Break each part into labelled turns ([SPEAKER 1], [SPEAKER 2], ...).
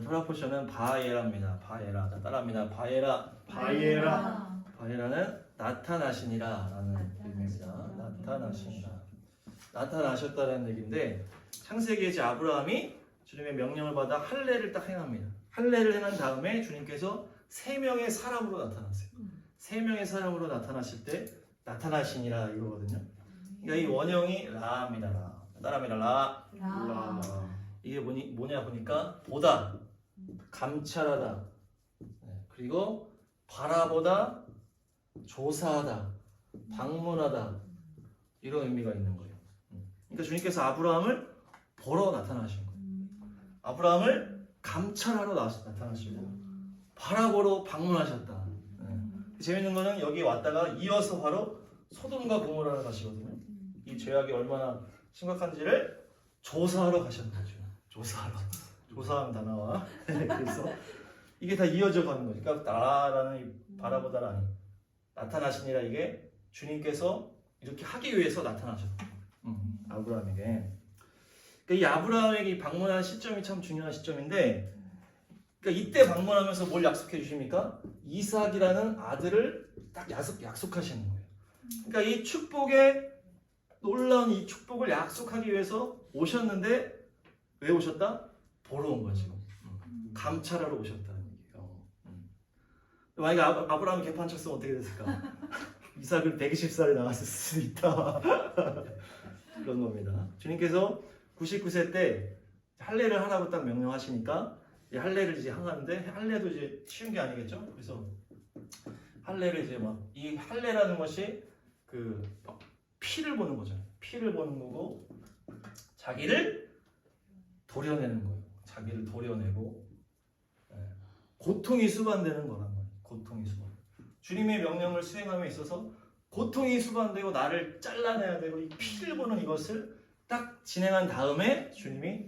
[SPEAKER 1] 토라 포션은 바에라입니다. 바에라. 자, 따라합니다. 바에라.
[SPEAKER 2] 바에라.
[SPEAKER 1] 바에라는 나타나시니라 라는 의미입니다. 나타나시니라. 나타나셨다는 얘기인데 창세기에 이제 아브라함이 주님의 명령을 받아 할례를 딱 행합니다. 할례를 행한 다음에 주님께서 세 명의 사람으로 나타났어요. 세 명의 사람으로 나타나실 때 나타나시니라 이거거든요. 그러니까 이 원형이 라입니다. 라. 따라합니다. 라.
[SPEAKER 2] 라.
[SPEAKER 1] 이게 뭐냐 보니까 보다, 감찰하다, 그리고 바라보다, 조사하다, 방문하다 이런 의미가 있는 거예요. 그러니까 주님께서 아브라함을 보러 나타나신 거예요. 아브라함을 감찰하러 나타나시고 바라보러 방문하셨다. 재밌는 거는 여기 왔다가 이어서 바로 소돔과 고모라를 가시거든요. 이 죄악이 얼마나 심각한지를 조사하러 가셨는 거죠. 조사하면 다 나와. 그래서 이게 다 이어져 가는 거죠. 그러니까 나라는 이 바라보다라니 나타나시니라 이게 주님께서 이렇게 하기 위해서 나타나셨다. 아브라함에게. 그러니까 이 아브라함에게 방문한 시점이 참 중요한 시점인데, 그러니까 이때 방문하면서 뭘 약속해 주십니까? 이삭이라는 아들을 딱 약속하시는 거예요. 그러니까 이 축복의 놀라운 이 축복을 약속하기 위해서 오셨는데 왜 오셨다? 보러 온 거죠. 감찰하러 오셨다는 얘기예요. 만약에 아브라함이 개판 쳤으면 어떻게 됐을까? 이삭을 120살에 낳았을 수도 있다. 그런 겁니다. 주님께서 99세 때 할례를 하라고 딱 명령하시니까 할례를 이제 하는데 할례도 이제 쉬운 게 아니겠죠? 그래서 할례를 이제 막 이 할례라는 것이 그 피를 보는 거잖아요. 피를 보는 거고 자기를 도려내는 거예요. 자기를 도려내고 고통이 수반되는 거란 말이에요. 고통이 수반. 주님의 명령을 수행함에 있어서 고통이 수반되고 나를 잘라내야 되고 이 피를 보는 이것을 딱 진행한 다음에 주님이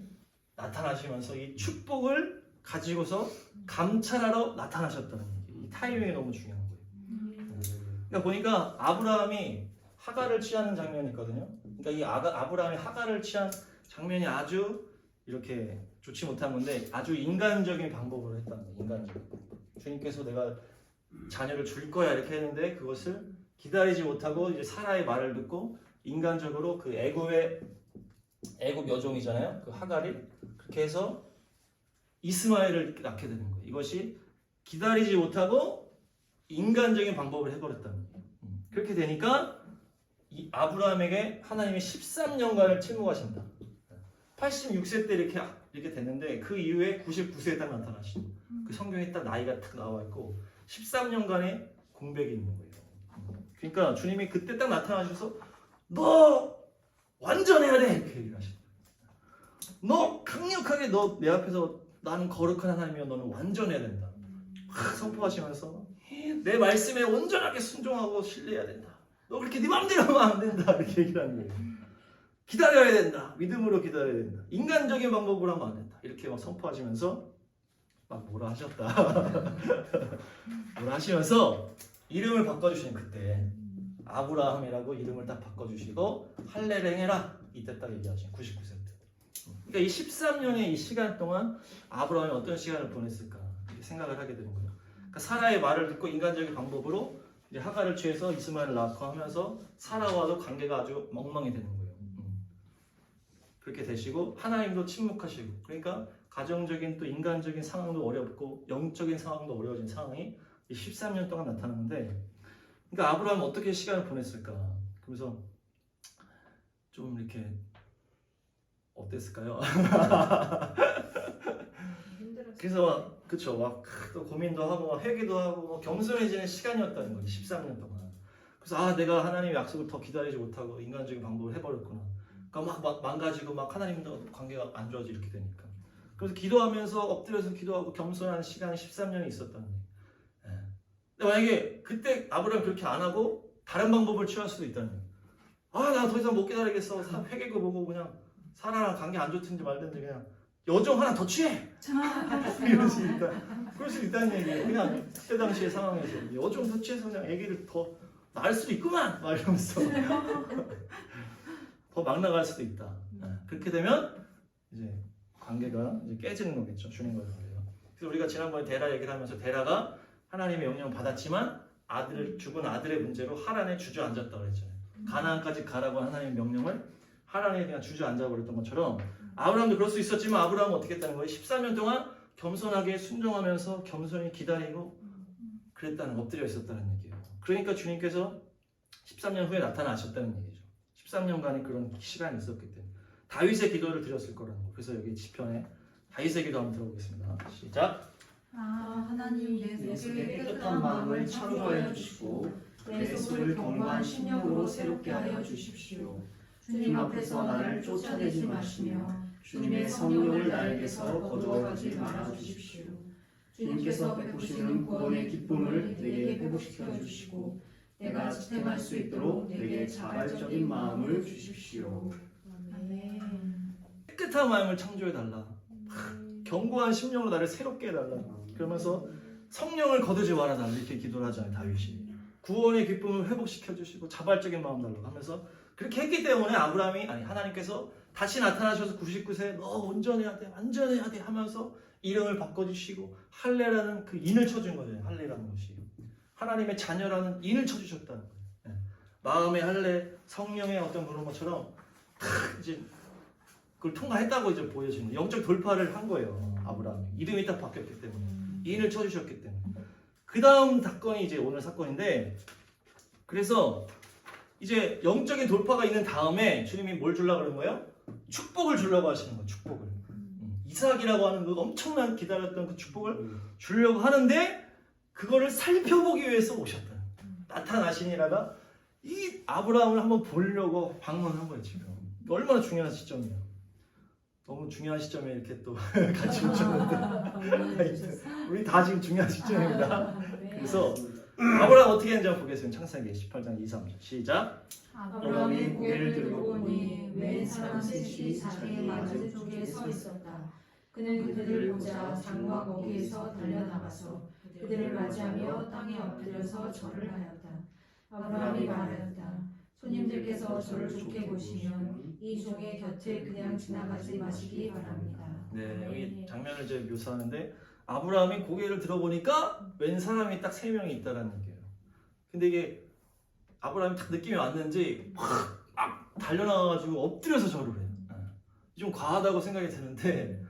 [SPEAKER 1] 나타나시면서 이 축복을 가지고서 감찰하러 나타나셨다는 얘기. 이 타이밍이 너무 중요한 거예요. 그러니까 보니까 아브라함이 하갈을 취하는 장면이 있거든요. 그러니까 이 아브라함이 하갈을 취한 장면이 아주 이렇게 좋지 못한 건데 아주 인간적인 방법으로 했다는 거예요. 인간적인. 주님께서 내가 자녀를 줄 거야 이렇게 했는데 그것을 기다리지 못하고 이제 사라의 말을 듣고 인간적으로 그 애굽 여종이잖아요. 그 하갈이 그렇게 해서 이스마엘을 낳게 되는 거예요. 이것이 기다리지 못하고 인간적인 방법을 해버렸다는 거예요. 그렇게 되니까 이 아브라함에게 하나님이 13년간을 침묵하신다. 86세 때 이렇게 됐는데 그 이후에 99세에 딱 나타나시죠. 그 성경에 딱 나이가 딱 나와 있고 13년간의 공백이 있는 거예요. 그러니까 주님이 그때 딱 나타나셔서 너 완전해야 돼 이렇게 얘기를 하시죠. 너 강력하게 너 내 앞에서 나는 거룩한 하나님이여 너는 완전해야 된다. 선포하시면서 내 말씀에 온전하게 순종하고 신뢰해야 된다. 너 그렇게 네 마음대로 하면 안 된다 이렇게 얘기를 하는 거예요. 기다려야 된다. 믿음으로 기다려야 된다. 인간적인 방법으로 하면 안 된다. 이렇게 막 선포하시면서 막 뭐라 하셨다. 뭐라 하시면서 이름을 바꿔주시는 그때 아브라함이라고 이름을 딱 바꿔주시고 할례를 행해라. 이때 딱 얘기하신 99세 때. 그러니까 이 13년의 이 시간 동안 아브라함이 어떤 시간을 보냈을까 이렇게 생각을 하게 되는 거예요. 그러니까 사라의 말을 듣고 인간적인 방법으로 이제 하갈을 취해서 이스마엘을 낳고 하면서 사라와도 관계가 아주 멍멍이 되는 거예요. 그렇게 되시고 하나님도 침묵하시고 그러니까 가정적인 또 인간적인 상황도 어렵고 영적인 상황도 어려워진 상황이 13년 동안 나타나는데 그러니까 아브라함은 어떻게 시간을 보냈을까? 그래서 좀 이렇게 어땠을까요? 그래서 그쵸 막 또 고민도 하고 막 회개도 하고 겸손해지는 시간이었다는 거지 13년 동안. 그래서 내가 하나님의 약속을 더 기다리지 못하고 인간적인 방법을 해버렸구나. 그러니까 막 망가지고 막 하나님과 관계가 안 좋아지 이렇게 되니까. 그래서 기도하면서 엎드려서 기도하고 겸손한 시간이 13년이 있었다는 거예요. 근데 만약에 그때 아브라함이 그렇게 안 하고 다른 방법을 취할 수도 있다는 거예요. 나 더 이상 못 기다리겠어. 회개고 보고 그냥 사라랑 관계 안 좋든지 말든지 그냥 여종 하나 더 취해. 그럴 수 있다는 얘기예요. 그냥 그때 당시의 상황에서 여종 더 취해서 그냥 아기를 더 낳을 수도 있구만. 막 이러면서 더 막 나갈 수도 있다. 그렇게 되면 이제 관계가 이제 깨지는 거겠죠. 주님과의 관계가. 그래서 우리가 지난번에 데라 얘기를 하면서 데라가 하나님의 명령을 받았지만 죽은 아들의 문제로 하란에 주저앉았다고 그랬잖아요. 가나안까지 가라고 하나님의 명령을 하란에 그냥 주저앉아버렸던 것처럼 아브라함도 그럴 수 있었지만 아브라함은 어떻게 했다는 거예요? 13년 동안 겸손하게 순종하면서 겸손히 기다리고 그랬다는, 엎드려 있었다는 얘기예요. 그러니까 주님께서 13년 후에 나타나셨다는 얘기죠. 13년간의 그런 시간이 있었기 때문에 다윗의 기도를 드렸을 거라는 거. 그래서 여기 시편에 다윗의 기도 한번 들어보겠습니다. 시작.
[SPEAKER 2] 하나님
[SPEAKER 3] 내 속에 깨끗한 마음을 창조하여 주시고 내 속을 견고한 심령으로 새롭게 하여 주십시오. 주님 앞에서 나를 쫓아내지 마시며 주님의 성령을 나에게서 거두어가지 말아 주십시오. 주님께서 베푸시는 구원의 기쁨을 내게 회복시켜 주시고 내가 지탱할 수 있도록 내게 자발적인 마음을 주십시오.
[SPEAKER 1] 깨끗한 마음을 창조해달라. 견고한 심령으로 나를 새롭게 해달라. 그러면서 성령을 거두지 말아달라. 이렇게 기도를 하잖아요, 다윗이. 구원의 기쁨을 회복시켜 주시고 자발적인 마음 달라고 하면서 그렇게 했기 때문에 하나님께서 다시 나타나셔서 99세 너 온전해야 돼, 완전해야 돼 하면서 이름을 바꿔주시고 할례라는 그 인을 쳐준 거예요. 할례라는 것이 하나님의 자녀라는 인을 쳐주셨다는 거예요. 마음의 할례, 성령의 어떤 그런 것처럼 이제 그걸 통과했다고 이제 보여지는 영적 돌파를 한 거예요. 아브라함이 이름이 딱 바뀌었기 때문에 인을 쳐주셨기 때문에 그 다음 사건이 이제 오늘 사건인데, 그래서 이제 영적인 돌파가 있는 다음에 주님이 뭘 주려고 그런 거예요? 축복을 주려고 하시는 거예요. 축복을. 이삭이라고 하는 그 엄청난 기다렸던 그 축복을 주려고 하는데 그거를 살펴보기 위해서 오셨다. 나타나시니라가 이 아브라함을 한번 보려고 방문한 거예요. 지금 얼마나 중요한 시점이에요. 너무 중요한 시점에 이렇게 또 같이 오셨는데 우리 다 지금 중요한 시점입니다. 그래서 아브라함 어떻게 했는지 한번 보겠습니다. 창세기 18장 2, 3절 시작.
[SPEAKER 3] 아브라함이 고개를 들고 보니 웬 사람 셋이 자기의 맞은 쪽에 서 있었다. 그는 그들을 보자 장과 거기에서 달려나가서 그들을 맞이하며 땅에 엎드려서 절을 하였다. 아브라함이 말하였다. 손님들께서 저를 좋게 보시면 이 종의 곁을 그냥 지나가지 마시기 바랍니다.
[SPEAKER 1] 네, 여기 장면을 이제 묘사하는데 아브라함이 고개를 들어보니까 웬 사람이 딱 3명이 있다라는 얘기예요. 근데 이게 아브라함이 딱 느낌이 왔는지 막 달려나가가지고 엎드려서 절을 해요. 좀 과하다고 생각이 드는데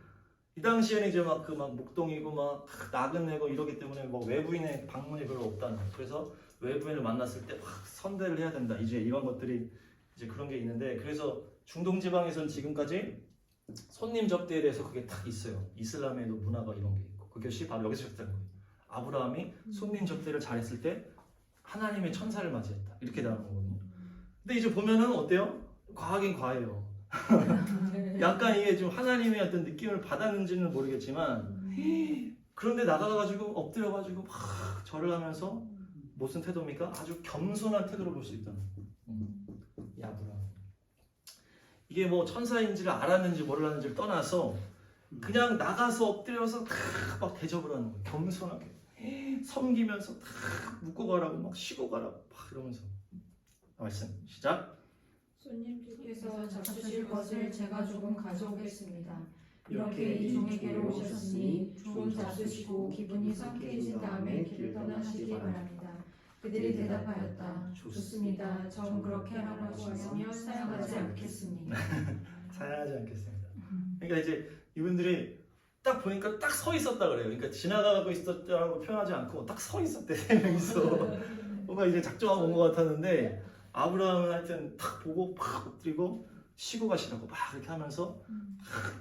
[SPEAKER 1] 이 당시에는 이제 막 목동이고 막 나그네고 이러기 때문에 뭐 외부인의 방문이 별로 없다는 거예요. 그래서 외부인을 만났을 때 막 선대를 해야 된다. 이제 이런 것들이 이제 그런 게 있는데, 그래서 중동 지방에서는 지금까지 손님 접대에 대해서 그게 딱 있어요. 이슬람에도 문화가 이런 게 있고 그것이 바로 여기서 시작된 거예요. 아브라함이 손님 접대를 잘했을 때 하나님의 천사를 맞이했다. 이렇게 나오는 거거든요. 근데 이제 보면은 어때요? 과하긴 과해요. 약간 이게 좀 하나님의 어떤 느낌을 받았는지는 모르겠지만 그런데 나가가지고 엎드려가지고 막 절을 하면서 무슨 태도입니까? 아주 겸손한 태도를 볼 수 있다는 이 아브라함. 이게 뭐 천사인지를 알았는지 몰랐는지를 떠나서 그냥 나가서 엎드려서 막 대접을 하는 거예요. 겸손하게 섬기면서 묵고 가라고 막 쉬고 가라고 막 이러면서. 말씀 시작.
[SPEAKER 3] 손님들께서 잡수실 것을 제가 조금 가져오겠습니다. 이렇게 이 종에게로 오셨으니 좀 잡수시고 기분이 상쾌해진 다음에 길을 떠나시기 바랍니다. 그들이 대답하였다. 좋습니다. 전 그렇게 하라고 하시며 사양하지 않겠습니다.
[SPEAKER 1] 사양하지 않겠습니다. 그러니까 이제 이분들이 딱 보니까 딱 서 있었다 그래요. 그러니까 지나가고 있었다고 표현하지 않고 딱 서 있었대. 3명이서 뭔가 이제 작정하고 온 것 같았는데 아브라함은 하여튼 탁 보고 팍 엎드리고 쉬고 가시라고 막 이렇게 하면서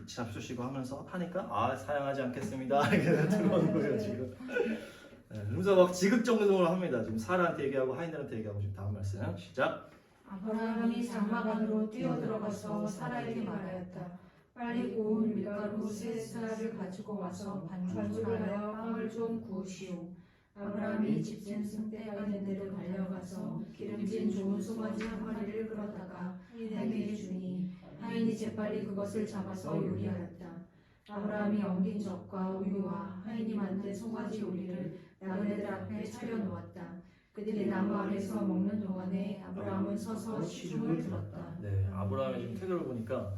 [SPEAKER 1] 잡수시고 하면서 하니까 사양하지 않겠습니다. 이렇게 들어오는 거예요 지금. 그래서 막 지극정성으로 합니다. 지금 사라한테 얘기하고 하인들한테 얘기하고 지금 다음 말씀 시작.
[SPEAKER 3] 아브라함이 장막 안으로 뛰어들어가서 사라에게 말하였다. 빨리 고운 밀가루 3쌀을 가지고 와서 반죽을 하여 빵을 좀 구우시오. 아브라함이 집진 승대가 된 데로 달려가서 기름진 좋은 송아지 한 마리를 끌어다가 하인에게 주니 하인이 재빨리 그것을 잡아서 요리하였다. 아브라함이 엉킨 젖과 우유와 하인이 만든 송아지 요리를 나그네들 앞에 차려놓았다. 그들이 나무 아래서 먹는 동안에 아브라함은 서서 시중을 들었다.
[SPEAKER 1] 네, 아브라함의 지금 태도를 보니까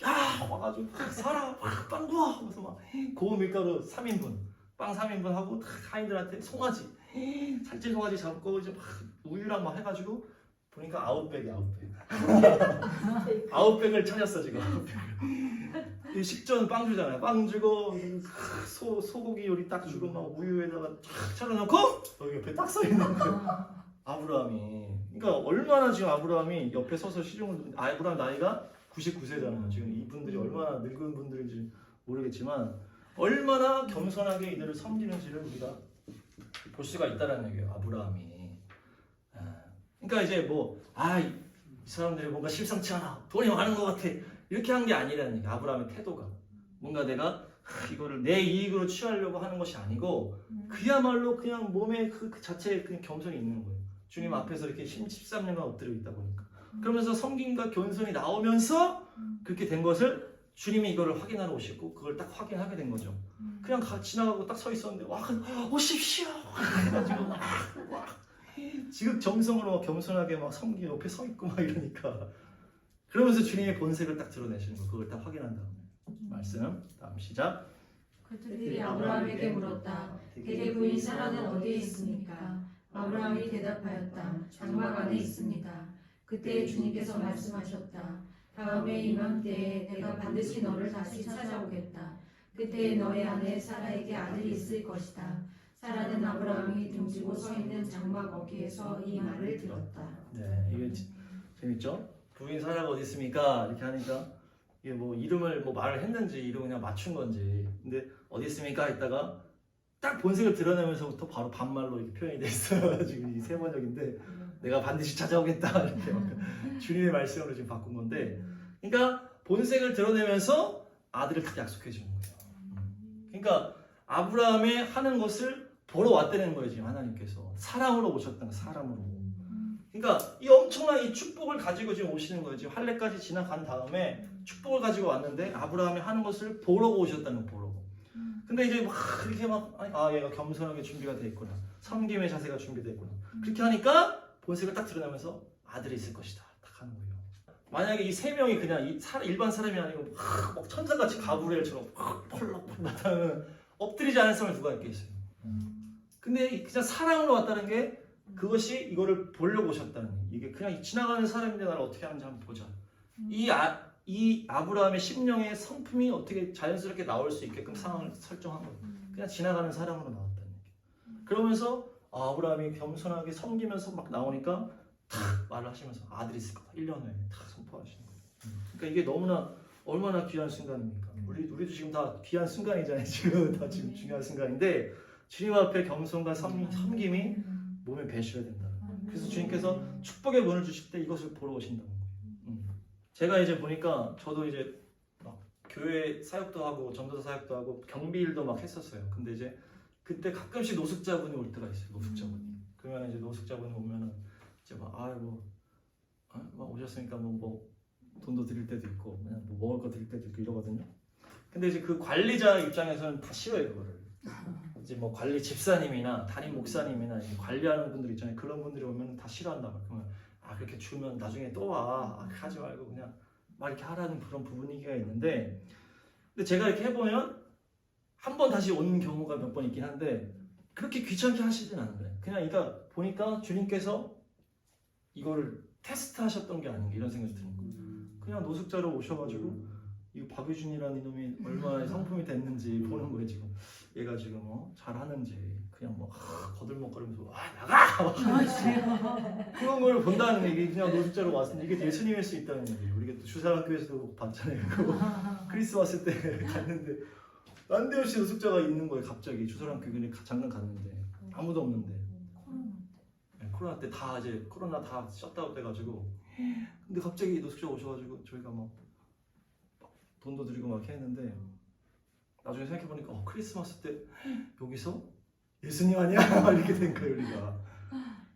[SPEAKER 1] 야 와가지고 사라 빵 구워 하면서 막 고운 밀가루 3인분 빵 3인분 하고 하인들한테 송아지 살찐 송아지 잡고 이제 막 우유랑 막 해가지고 보니까 아웃백이야 아웃백 아웃백을 찾았어 지금 이 식전 빵 주잖아요 빵 주고 소고기 요리 딱 주고 막 우유에다가 쫙 차려놓고 여기 옆에 딱 서 있는 거예요 아브라함이 그러니까 얼마나 지금 아브라함이 옆에 서서 시중을 듣는데 아브라함 나이가 99세잖아요 지금 이분들이 얼마나 늙은 분들인지 모르겠지만 얼마나 겸손하게 이들을 섬기는지를 우리가 볼 수가 있다는 얘기예요 아브라함이 그러니까 이제 이 사람들이 뭔가 심상치 않아 돈이 많은 것 같아 이렇게 한 게 아니라는 얘기 아브라함의 태도가 뭔가 내가 이거를 내 이익으로 취하려고 하는 것이 아니고 그야말로 그냥 몸에 그 자체에 그냥 겸손이 있는 거예요 주님 앞에서 이렇게 13년간 엎드려 있다 보니까 그러면서 섬김과 겸손이 나오면서 그렇게 된 것을 주님이 이거를 확인하러 오시고 그걸 딱 확인하게 된 거죠 그냥 지나가고 딱 서 있었는데 와 오십시오 해가지고 막 지극정성으로 겸손하게 막 섬기 옆에 서 있고 막 이러니까 그러면서 주님의 본색을 딱 드러내시는 거 그걸 딱 확인한 다음에 말씀 다음 시작
[SPEAKER 3] 그들이 아브라함에게 물었다. 그의 부인 사라는 어디에 있습니까? 아브라함이 대답하였다. 장막 안에 있습니다. 그때 주님께서 말씀하셨다. 다음에 이맘때에 내가 반드시 너를 다시 찾아오겠다. 그때 너의 아내 사라에게 아들이 있을 것이다. 사라는 아브라함이 등지고 서 있는 장막 거기에서 이 말을 들었다.
[SPEAKER 1] 네 이게 재밌죠? 부인 사라가 어디 있습니까? 이렇게 하니까 이게 뭐 이름을 뭐 말을 했는지 이름을 그냥 맞춘 건지 근데 어디 있습니까? 했다가 딱 본색을 드러내면서부터 바로 반말로 이렇게 표현이 돼 있어요. 지금 이 세 번역인데 내가 반드시 찾아오겠다 이렇게 주님의 말씀으로 지금 바꾼 건데 그러니까 본색을 드러내면서 아들을 딱 약속해 주는 거예요. 그러니까 아브라함의 하는 것을 보러 왔다는 거예요. 지금 하나님께서 사랑으로 오셨다는 거예요. 사랑으로. 그러니까 이 엄청난 이 축복을 가지고 지금 오시는 거예요. 지금 할례까지 지나간 다음에 축복을 가지고 왔는데 아브라함이 하는 것을 보러 오셨다는 거 보러. 근데 이제 막 이렇게 막 얘가 겸손하게 준비가 돼 있구나. 섬김의 자세가 준비돼 있구나. 그렇게 하니까 본색을 딱 드러내면서 아들이 있을 것이다. 딱 하는 거예요. 만약에 이 세 명이 그냥 일반 사람이 아니고 막 천사같이 가브리엘처럼 펄럭펄럭 하면 엎드리지 않을 사람이 누가 있겠어요. 근데 그냥 사랑으로 왔다는 게 그것이 이거를 보려고 오셨다는 거예요. 이게 그냥 지나가는 사람인데 나를 어떻게 하는지 한번 보자. 이 아브라함의 심령의 성품이 어떻게 자연스럽게 나올 수 있게끔 상황을 설정한 거예요. 그냥 지나가는 사람으로 나왔다는 얘기예요. 그러면서 아브라함이 겸손하게 섬기면서 막 나오니까 탁 말을 하시면서 아들이 있을 거다. 1년 후에 탁 선포하시는 거예요. 그러니까 이게 너무나 얼마나 귀한 순간입니까? 우리도 지금 다 귀한 순간이잖아요. 지금 다 지금 중요한 순간인데 주님 앞에 겸손과 섬김이 몸에 배셔야 된다. 그래서 주님께서 축복의 문을 주실 때 이것을 보러 오신다는 거예요. 제가 이제 보니까 저도 이제 막 교회 사역도 하고 전도사 사역도 하고 경비 일도 막 했었어요. 근데 이제 그때 가끔씩 노숙자분이 올 때가 있어요. 노숙자분이. 그러면 이제 노숙자분이 오면은 이제 막 막 오셨으니까 뭐 돈도 드릴 때도 있고 그냥 뭐 먹을 거 드릴 때도 있고 이러거든요. 근데 이제 그 관리자 입장에서는 다 싫어요 그거를. 이제 뭐 관리 집사님이나 담임 목사님이나 관리하는 분들 있잖아요. 그런 분들이 오면 다 싫어한다 말이에요. 그렇게 주면 나중에 또 와. 하지 말고 그냥 막 이렇게 하라는 그런 분위기가 있는데 근데 제가 이렇게 해보면 한 번 다시 온 경우가 몇 번 있긴 한데 그렇게 귀찮게 하시진 않는데 그냥 그러니까 보니까 주님께서 이거를 테스트하셨던 게 아닌가 이런 생각이 드는 거예요. 그냥 노숙자로 오셔가지고 이 박유준이라는 이놈이 얼마나 성품이 됐는지 보는 거예요. 지금 얘가 지금 잘하는지 그냥 뭐 거들먹거리면서 나가 그런 걸 본다는 얘기. 그냥 노숙자로 왔으니 이게 예수님일 수 있다는 얘기예요. 우리가 또 주사학교에서도 봤잖아요. 크리스 왔을 때 갔는데 난데없이 노숙자가 있는 거예요. 갑자기 주사학교 잠깐 갔는데 아무도 없는데 코로나 때 다 이제 코로나 다 셧다운 돼가지고 근데 갑자기 노숙자 오셔가지고 저희가 막 돈도 드리고 막 했는데 나중에 생각해보니까 크리스마스 때 여기서 예수님 아니야? 이렇게 된 거예요 우리가.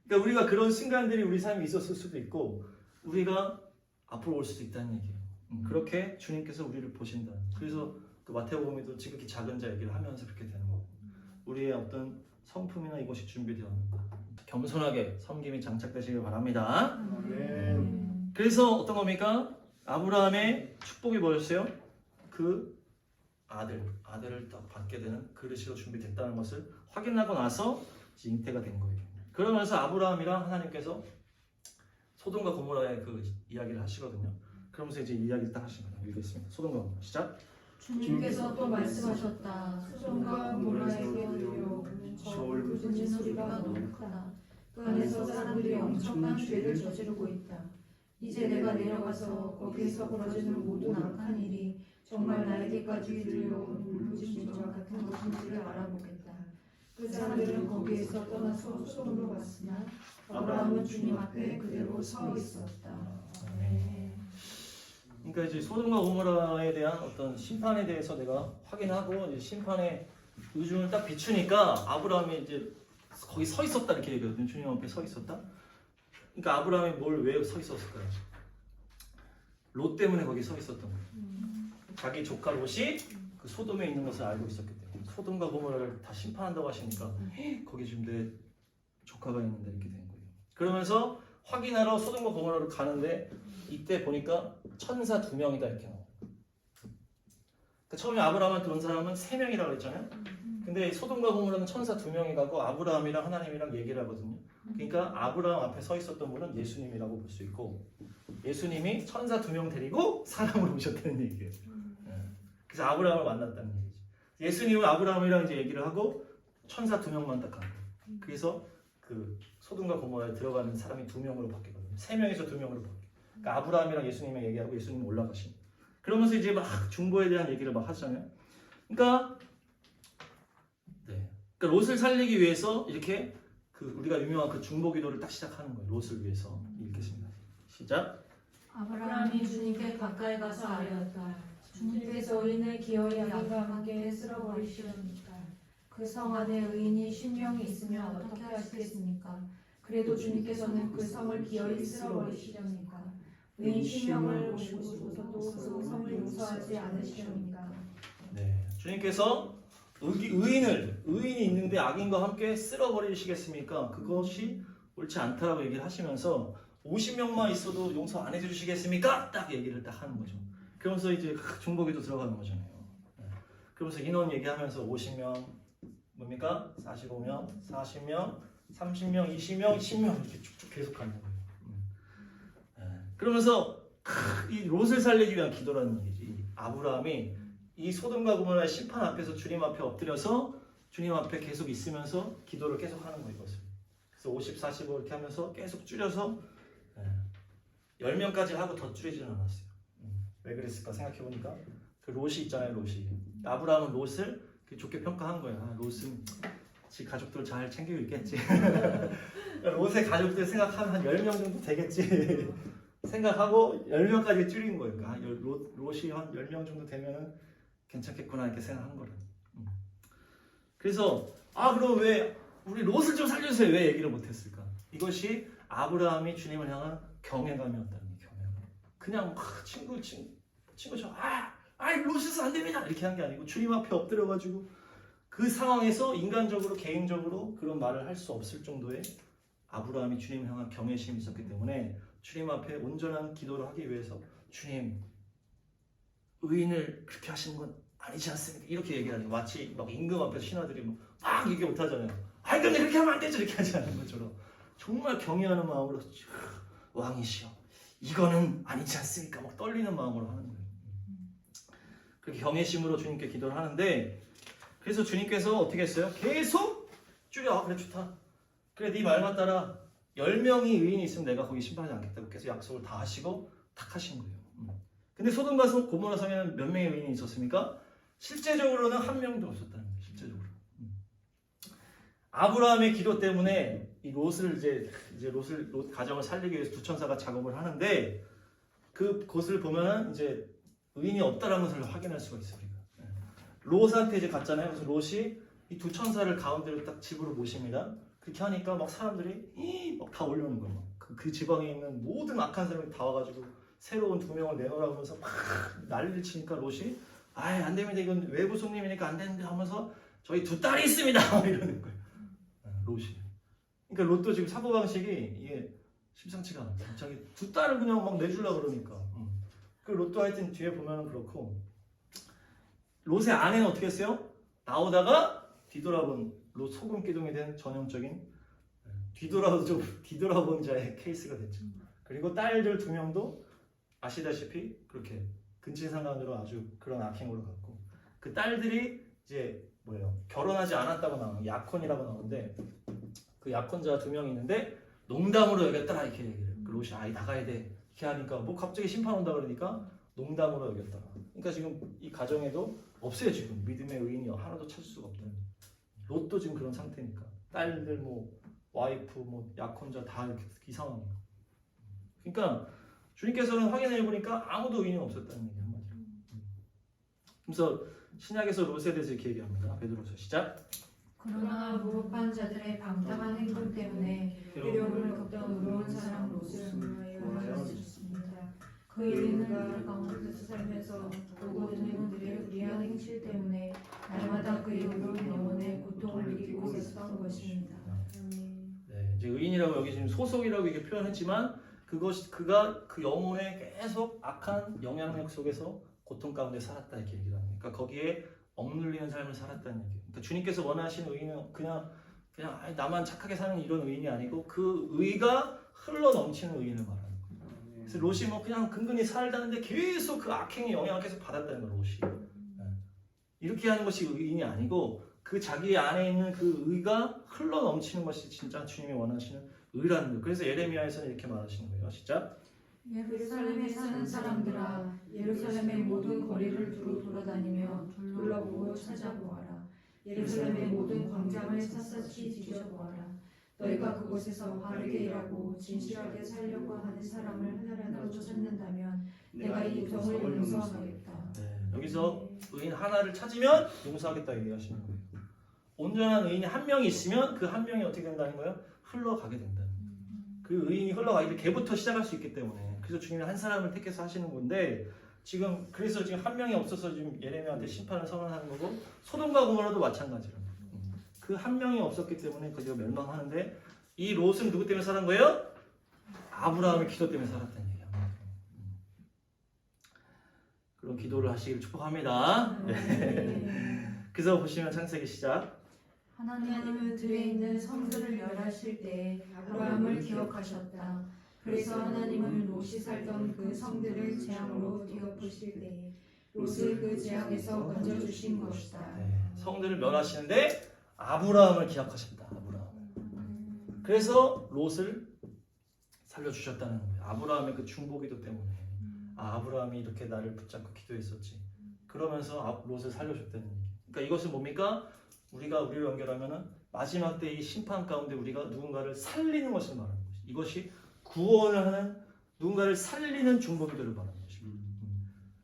[SPEAKER 1] 그러니까 우리가 그런 순간들이 우리 삶에 있었을 수도 있고 우리가 앞으로 올 수도 있다는 얘기예요. 그렇게 주님께서 우리를 보신다. 그래서 그 마태복음에도 지극히 작은 자 얘기를 하면서 그렇게 되는 거고 우리의 어떤 성품이나 이것이 준비되었는가 겸손하게 섬김이 장착되시길 바랍니다. 그래서 어떤 겁니까? 아브라함의 축복이 뭐였어요? 그 아들을 딱 받게 되는 그릇으로 준비됐다는 것을 확인하고 나서 이제 잉태가 된 거예요. 그러면서 아브라함이랑 하나님께서 소돔과 고모라의 그 이야기를 하시거든요. 그러면서 이제 이야기를 딱 하시는 거예요. 읽겠습니다. 소돔과 고모라 시작.
[SPEAKER 3] 주님께서 또 말씀하셨다. 소돔과 고모라에 뛰어들어 거울 부수는 소리가 너무 크다. 그 안에서 사람들이 엄청난 죄를 저지르고 있다. 이제 내가 내려가서 거기에서 벌어지는 모든 악한 일이 정말 나에게까지 이르러온 울부짖음과 같은 것인지를 알아보겠다. 그 사람들은 거기에서 떠나서 소돔으로 갔으나 아브라함은 주님 앞에 그대로 서 있었다.
[SPEAKER 1] 그러니까 이제 소돔과 고모라에 대한 어떤 심판에 대해서 내가 확인하고 이제 심판의 의중을 딱 비추니까 아브라함이 이제 거기 서 있었다 이렇게 얘기하거든요. 주님 앞에 서 있었다. 그러니까 아브라함이 왜 서 있었을까요? 롯 때문에 거기 서 있었던 거예요. 자기 조카 롯이 그 소돔에 있는 것을 알고 있었기 때문에 소돔과 고모라를 다 심판한다고 하시니까 거기 지금 내 조카가 있는데 이렇게 된 거예요. 그러면서 확인하러 소돔과 고모라를 가는데 이때 보니까 천사 2명이다 이렇게 나와요. 그러니까 처음에 아브라함한테 온 사람은 3명이라고 했잖아요. 근데 소돔과 고모라는 천사 2명이 가고 아브라함이랑 하나님이랑 얘기를 하거든요. 그러니까 아브라함 앞에 서 있었던 분은 예수님이라고 볼 수 있고 예수님이 천사 2명 데리고 사람을 오셨다는 얘기예요. 그래서 아브라함을 만났다는 얘기죠. 예수님은 아브라함이랑 이제 얘기를 하고 천사 2명만 딱 간 거예요. 그래서 그 소돔과 고모라에 들어가는 사람이 2명으로 바뀌거든요. 3명에서 2명으로 바뀌어요. 그러니까 아브라함이랑 예수님이 얘기하고 예수님 올라가신. 그러면서 이제 막 중보에 대한 얘기를 막 하잖아요. 그러니까 롯을 살리기 위해서 이렇게 그 우리가 유명한 그 중보기도를 딱 시작하는 거예요. 롯을 위해서 읽겠습니다. 시작.
[SPEAKER 3] 아브라함이 주님께 가까이 가서 아뢰었다. 주님께서 의인을 기어이 악인과 함께 쓸어버리시렵니까? 그 성 안에 의인이 10명이 있으면 어떻게 하시겠습니까? 그래도 주님께서는 그 성을 기어이 쓸어버리시렵니까? 의인 10명을 오시고서도 그 성을 용서하지 않으시렵니까?
[SPEAKER 1] 네, 주님께서 의인이 있는데 악인과 함께 쓸어버리시겠습니까? 그것이 옳지 않다라고 얘기를 하시면서 50명만 있어도 용서 안 해주시겠습니까? 딱 얘기를 딱 하는 거죠. 그러면서 이제 중보기도 들어가는 거잖아요. 그러면서 인원 얘기하면서 50명, 뭡니까? 45명, 40명, 30명, 20명, 10명 이렇게 쭉쭉 계속 가는 거예요. 그러면서 이 롯을 살리기 위한 기도라는 얘기지. 아브라함이 이 소돔과 고모라의 심판 앞에서 주님 앞에 엎드려서 주님 앞에 계속 있으면서 기도를 계속 하는 거예요. 이것을. 그래서 50, 45 이렇게 하면서 계속 줄여서 10명까지 하고 더 줄이지는 않았어요. 왜 그랬을까 생각해보니까 그 롯이 있잖아요. 롯이. 아브라함은 롯을 좋게 평가한 거예요. 롯은 지 가족들 잘 챙기고 있겠지. 롯의 가족들 생각하면 한 10명 정도 되겠지. 생각하고 10명까지 줄인 거예요. 그러니까 롯이 한 10명 정도 되면은 괜찮겠구나 이렇게 생각한 거예요. 그래서 그럼 왜 우리 롯을 좀 살려주세요. 왜 얘기를 못했을까? 이것이 아브라함이 주님을 향한 경외감이었다는 거예요. 경외감. 그냥 친구처럼 롯에서 안 됩니다 이렇게 한 게 아니고 주님 앞에 엎드려가지고 그 상황에서 인간적으로 개인적으로 그런 말을 할 수 없을 정도의 아브라함이 주님을 향한 경외심이 있었기 때문에 주님 앞에 온전한 기도를 하기 위해서 주님 의인을 그렇게 하시는 건 아니지 않습니까? 이렇게 얘기하죠. 마치 막 임금 앞에서 신하들이 막 얘기 못하잖아요. 근데 그렇게 하면 안 되죠. 이렇게 하지 않는 것처럼 정말 경외하는 마음으로 왕이시여 이거는 아니지 않습니까? 막 떨리는 마음으로 하는 거예요. 그렇게 경외심으로 주님께 기도를 하는데 그래서 주님께서 어떻게 했어요? 계속 줄여. 그래 좋다. 그래 네 말만 따라 10명이 의인이 있으면 내가 거기 심판하지 않겠다고 계속 약속을 다 하시고 탁 하신 거예요. 근데 소돔과 고모라 성에는 몇 명의 의인이 있었습니까? 실제적으로는 한 명도 없었다는 거예요. 실제적으로. 아브라함의 기도 때문에 이 롯을 롯 가정을 살리기 위해서 두 천사가 작업을 하는데 그곳을 보면 이제 의인이 없다라는 것을 확인할 수가 있어요. 롯한테 이제 갔잖아요. 그래서 롯이 이 두 천사를 가운데로 딱 집으로 모십니다. 그렇게 하니까 막 사람들이 막 다 올려오는 거예요. 그 지방에 있는 모든 악한 사람이 다 와가지고 새로운 2명을 내놓으라고 하면서 막 난리를 치니까 롯이 안 됩니다. 이건 외부 손님이니까 안 되는데 하면서 저희 2 딸이 있습니다. 이러는 거예요. 롯이. 그러니까 롯도 지금 사고방식이 이게 심상치가 않아요. 자기 2 딸을 그냥 막 내주려고 그러니까. 그 롯도 하여튼 뒤에 보면 그렇고 롯의 아내는 어떻게 했어요? 나오다가 뒤돌아본 롯 소금 기둥에 대한 전형적인 뒤돌아본 자의 케이스가 됐죠. 그리고 딸들 2명도 아시다시피 그렇게 근친상간으로 아주 그런 악행으로 갔고 그 딸들이 이제 뭐예요? 결혼하지 않았다고 나오는 약혼이라고 나오는데 그 약혼자 2명이 있는데 농담으로 여겼다 이렇게 얘기를. 그 롯이 아이 나가야 돼 이렇게 하니까 뭐 갑자기 심판 온다 그러니까 농담으로 여겼다. 그러니까 지금 이 가정에도 없어요. 지금 믿음의 의인이 하나도 찾을 수가 없다는. 롯도 지금 그런 상태니까 딸들 뭐 와이프 뭐 약혼자 다 이렇게 이 상황이에요. 그러니까 주님께서는 확인해 보니까 아무도 의인이 없었다는 얘기 한마디로. 그래서 신약에서 롯에 대해서 이렇게 얘기합니다. 베드로서 시작.
[SPEAKER 3] 그러나 무법한 자들의 방탕한 행동 때문에 괴로움을 겪던 의로운 사람 롯을 위하여 주셨습니다. 그 이는 그 가운데서 살면서 모든 영혼들의 불의한 행실 때문에 날마다 그의 의로운 영혼의 고통을 느끼고 있었던 것입니다.
[SPEAKER 1] 네, 이제 의인이라고 여기 지금 소속이라고 이렇게 표현했지만 그가 그 영혼에 계속 악한 영향력 속에서 고통 가운데 살았다 이렇게 얘기를 합니다. 그러니까 거기에 억눌리는 삶을 살았다는 얘기예요. 그러니까 주님께서 원하시는 의인은 그냥 나만 착하게 사는 이런 의인이 아니고 그 의가 흘러 넘치는 의인을 말하는 거예요. 그래서 롯이 뭐 그냥 근근히 살다는데 계속 그 악행의 영향을 계속 받았다는 거예요. 롯이. 이렇게 하는 것이 의인이 아니고 그 자기 안에 있는 그 의가 흘러 넘치는 것이 진짜 주님이 원하시는 의라는 거예요. 그래서 예레미야에서는 이렇게 말하시는 거예요. 시작.
[SPEAKER 3] 예루살렘에 사는 사람들아, 예루살렘의 모든 거리를 두루 돌아다니며 둘러보고 찾아보아라. 예루살렘의 모든 광장을 샅샅이 뒤져보아라. 너희가 그곳에서 바르게 일하고 진실하게 살려고 하는 사람을 하나라도 찾는다면 내가 이 고통을 용서하겠다.
[SPEAKER 1] 네, 여기서 의인 하나를 찾으면 용서하겠다 얘기하시는 거예요. 온전한 의인이 한 명이 있으면 그 한 명이 어떻게 된다는 거예요? 흘러가게 된다는 거예요. 그 의인이 흘러가기 때 걔부터 시작할 수 있기 때문에 그래서 주님이 한 사람을 택해서 하시는 건데 그래서 지금 한 명이 없어서 지금 예레미야한테 심판을 선언하는 거고 소돔과 고모라도 마찬가지로 그 한 명이 없었기 때문에 거기가 멸망하는데 이 롯은 누구 때문에 살은 거예요? 아브라함의 기도 때문에 살았다는 얘기예요. 그런 기도를 하시길 축복합니다. 그래서 보시면 창세기 시작.
[SPEAKER 3] 하나님은 들에 있는 성들을 멸하실 때 아브라함을 기억하셨다. 그래서 하나님은 롯이 살던 그 성들을 재앙으로 뒤엎으실 때 롯을 그 재앙에서 건져주신 것이다.
[SPEAKER 1] 네, 성들을 멸하시는데 아브라함을 기억하셨다. 아브라함. 그래서 롯을 살려주셨다는 거예요. 아브라함의 그 중보기도 때문에 아브라함이 이렇게 나를 붙잡고 기도했었지. 그러면서 롯을 살려줬다는 얘기. 그러니까 이것은 뭡니까? 우리를 연결하면은 마지막 때 이 심판 가운데 우리가 누군가를 살리는 것을 말하는 것이. 이것이 구원을 하는 누군가를 살리는 중보기도를 말하는 것입니다.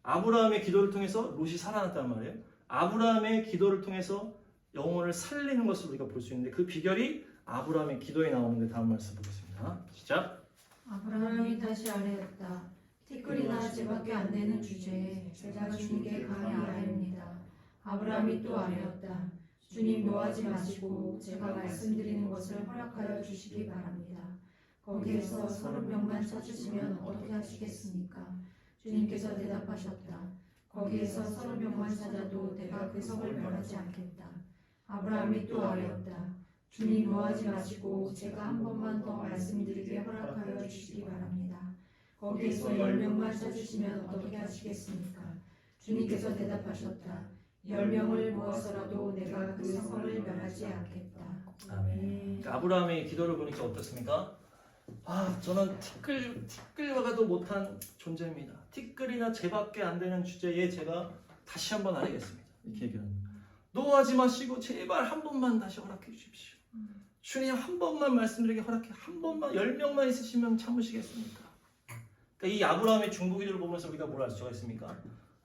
[SPEAKER 1] 아브라함의 기도를 통해서 롯이 살아났단 말이에요. 아브라함의 기도를 통해서 영혼을 살리는 것을 우리가 볼 수 있는데 그 비결이 아브라함의 기도에 나오는데 다음 말씀 보겠습니다. 시작.
[SPEAKER 3] 아브라함이 다시 아뢰었다. 티끌이나 쟤밖에 안 되는 주제에 제가 주님께 감히 아뢰옵니다. 아브라함이 또 아뢰었다. 주님 노하지 마시고 제가 말씀드리는 것을 허락하여 주시기 바랍니다. 거기에서 30명만 찾으시면 어떻게 하시겠습니까? 주님께서 대답하셨다. 거기에서 30명만 찾아도 내가 그 성을 멸하지 않겠다. 아브라함이 또 아뢰었다. 주님 노하지 마시고 제가 한 번만 더 말씀드리게 허락하여 주시기 바랍니다. 거기에서 10명만 찾으시면 어떻게 하시겠습니까? 주님께서 대답하셨다. 10명을 모아서라도 내가 그 성을 멸하지 않겠다.
[SPEAKER 1] 아멘. 아브라함의 기도를 보니까 어떻습니까? 저는 티끌과도 못한 존재입니다. 티끌이나 쟤밖에 안 되는 주제에 제가 다시 한번 아뢰겠습니다. 이렇게 얘기합니다. 노하지 마시고 제발 한 번만 다시 허락해 주십시오. 주님 한 번만 말씀드리게 허락해. 한 번만 10명만 있으시면 참으시겠습니까? 그러니까 이 아브라함의 중보기도를 보면서 우리가 뭘 알 수가 있습니까?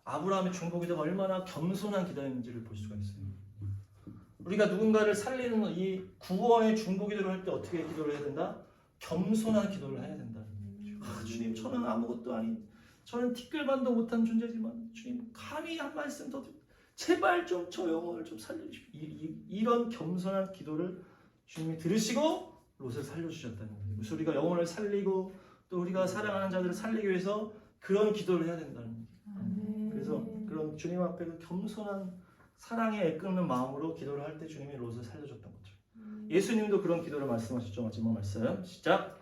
[SPEAKER 1] 아브라함의 중보기도가 얼마나 겸손한 기도인지를 볼 수가 있어요. 우리가 누군가를 살리는 이 구원의 중보기도를 할 때 어떻게 기도를 해야 된다? 겸손한 기도를 해야 된다. 주님 저는 아무것도 아닌 저는 티끌만도 못한 존재지만 주님 감히 한 말씀 더 제발 좀 저 영혼을 좀 살려주십시오. 이런 겸손한 기도를 주님이 들으시고 롯을 살려주셨다는 거예요. 그래서 우리가 영혼을 살리고 또 우리가 사랑하는 자들을 살리기 위해서 그런 기도를 해야 된다는 거예요.
[SPEAKER 3] 아멘.
[SPEAKER 1] 그래서 그런 주님 앞에 그 겸손한 사랑에 애끓는 마음으로 기도를 할 때 주님이 롯을 살려줬던 거죠. 예수님도 그런 기도를 말씀하셨죠. 마지막 말씀 시작.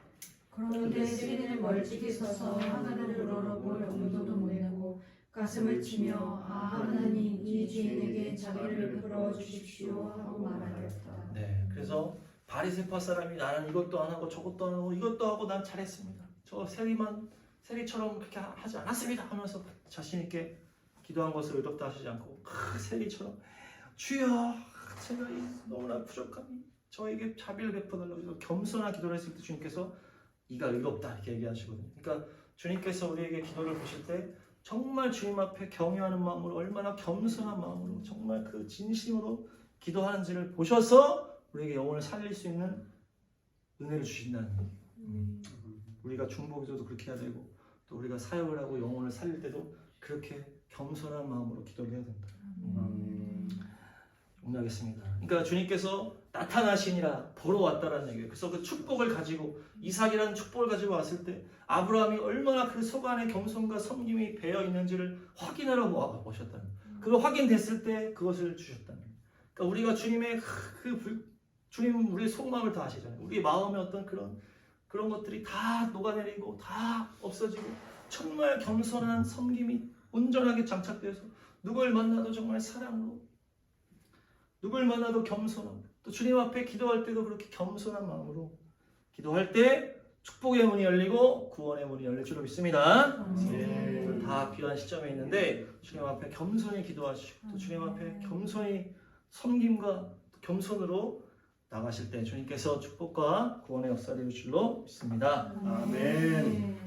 [SPEAKER 3] 그런데 세리는 멀찍이 서서 하나님을 우러러볼 용도도 못 내고 가슴을 치며 아 하나님 이 죄인에게 자비를 베풀어 주십시오 하고 말하였다.
[SPEAKER 1] 네, 그래서 바리새파 사람이 나는 이것도 안 하고 저것도 안 하고 이것도 하고 난 잘했습니다. 저 세리처럼 그렇게 하지 않았습니다 하면서 자신 있게 기도한 것을 의롭다 하시지 않고 세리처럼 주여 제가 너무나 부족함이 저에게 자비를 베풀어달라고 겸손한 기도를 했을 때 주님께서 이가 의롭다 이렇게 얘기하시거든요. 그러니까 주님께서 우리에게 기도를 보실 때 정말 주님 앞에 경외하는 마음으로 얼마나 겸손한 마음으로 정말 그 진심으로 기도하는지를 보셔서 우리에게 영혼을 살릴 수 있는 은혜를 주신다는 얘기예요. 우리가 중보기도도 그렇게 해야 되고 또 우리가 사역을 하고 영혼을 살릴 때도 그렇게 겸손한 마음으로 기도를 해야 된다. 용납하겠습니다. 그러니까 주님께서 나타나시니라 보러 왔다라는 얘기예요. 그래서 그 축복을 가지고 이삭이라는 축복을 가지고 왔을 때 아브라함이 얼마나 그 속 안에 겸손과 섬김이 배어 있는지를 확인하러 오셨다는 거예요. 그거 확인됐을 때 그것을 주셨다는 거예요. 그러니까 우리가 주님의 주님 우리의 속마음을 다 아시잖아요. 우리의 마음의 어떤 그런 것들이 다 녹아내리고 다 없어지고 정말 겸손한 섬김이 온전하게 장착되어서 누굴 만나도 정말 사랑으로 누굴 만나도 겸손하고 또 주님 앞에 기도할 때도 그렇게 겸손한 마음으로 기도할 때 축복의 문이 열리고 구원의 문이 열릴 줄로 믿습니다. 네, 다 필요한 시점에 있는데 주님 앞에 겸손히 기도하시고 또 주님 앞에 겸손히 섬김과 겸손으로 나가실 때 주님께서 축복과 구원의 역사를 이룰 줄로 믿습니다. 아멘.